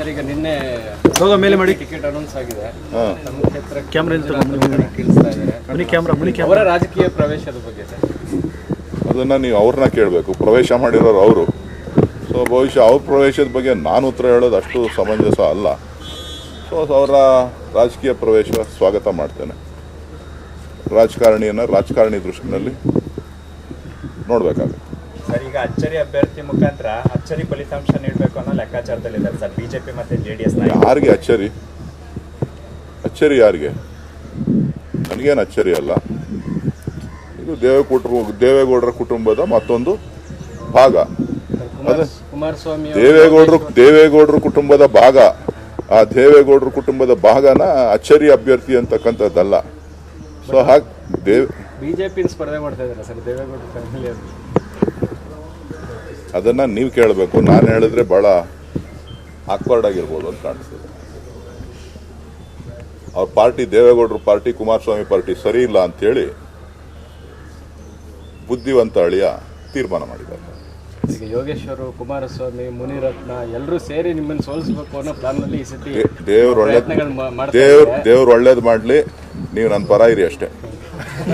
Sir ಈಗ ನಿನ್ನೆ ಮೇಲೆ ಮಾಡಿ ಟಿಕೆಟ್ ಅನೌನ್ಸ್ ಆಗಿದೆ. ನಮ್ಮ ಕ್ಷೇತ್ರ ಕ್ಯಾಮ್ರಾ ಅವರ ರಾಜಕೀಯ ಪ್ರವೇಶದ ಬಗ್ಗೆ ಸರ್ ಅದನ್ನು ನೀವು ಅವ್ರನ್ನ ಕೇಳಬೇಕು. ಪ್ರವೇಶ ಮಾಡಿರೋರು ಅವರು. ಸೊ ಬಹುಶಃ ಅವ್ರ ಪ್ರವೇಶದ ಬಗ್ಗೆ ನಾನು ಉತ್ತರ ಹೇಳೋದು ಅಷ್ಟು ಸಮಂಜಸ ಅಲ್ಲ. ಸೊ ಅವರ ರಾಜಕೀಯ ಪ್ರವೇಶ ಸ್ವಾಗತ ಮಾಡ್ತೇನೆ. ರಾಜಕಾರಣಿಯನ್ನು ರಾಜಕಾರಣಿ ದೃಷ್ಟಿನಲ್ಲಿ ನೋಡಬೇಕಾಗುತ್ತೆ. ಸರ್, ಈಗ ಅಚ್ಚರಿ ಅಭ್ಯರ್ಥಿ ಮುಖಾಂತರ ಅಚ್ಚರಿ ಫಲಿತಾಂಶ ನೀಡಬೇಕು ಅನ್ನೋ ಲೆಕ್ಕಾಚಾರದಲ್ಲಿದ್ದಾರೆ ಸರ್ ಬಿಜೆಪಿ ಮತ್ತು JDS. ಯಾರಿಗೆ ಅಚ್ಚರಿ? ಅಚ್ಚರಿ ಯಾರಿಗೆ? ನನಗೇನು ಅಚ್ಚರಿ ಅಲ್ಲ. ಇದು ದೇವೇಗೌಡರ ಕುಟುಂಬದ ಮತ್ತೊಂದು ಭಾಗ. ಕುಮಾರಸ್ವಾಮಿ ದೇವೇಗೌಡರ ಕುಟುಂಬದ ಭಾಗ. ಆ ದೇವೇಗೌಡರ ಕುಟುಂಬದ ಭಾಗನ ಅಚ್ಚರಿ ಅಭ್ಯರ್ಥಿ ಅಂತಕ್ಕಂಥದ್ದಲ್ಲ. ಸೊ ಹಾಗೆ ಬಿಜೆಪಿ ಸ್ಪರ್ಧೆ ಮಾಡ್ತಾ ಇದ್ದಾರೆ ಸರ್ ದೇವೇಗೌಡರ ಫ್ಯಾಮಿಲಿ ಅವರು. ಅದನ್ನು ನೀವು ಕೇಳಬೇಕು. ನಾನು ಹೇಳಿದ್ರೆ ಭಾಳ ಆಕ್ವರ್ಡ್ ಆಗಿರ್ಬೋದು ಅಂತ ಕಾಣಿಸ್ತದೆ. ಅವ್ರ ಪಾರ್ಟಿ, ದೇವೇಗೌಡರ ಪಾರ್ಟಿ, ಕುಮಾರಸ್ವಾಮಿ ಪಾರ್ಟಿ ಸರಿ ಇಲ್ಲ ಅಂತೇಳಿ ಬುದ್ಧಿವಂತ ಅಳಿಯ ತೀರ್ಮಾನ ಮಾಡಿದ್ದಾರೆ. ಈಗ ಯೋಗೇಶ್ವರು, ಕುಮಾರಸ್ವಾಮಿ, ಮುನಿರತ್ನ ಎಲ್ಲರೂ ಸೇರಿ ನಿಮ್ಮನ್ನು ಸೋಲಿಸಬೇಕು ಅನ್ನೋ ಪ್ಲಾನ್ನಲ್ಲಿ ಈ ಸತಿ ದೇವ್ರು ಒಳ್ಳೇದು ಮಾಡಲಿ. ನೀವು ನನ್ನ ಪರ ಇರಿ ಅಷ್ಟೇ.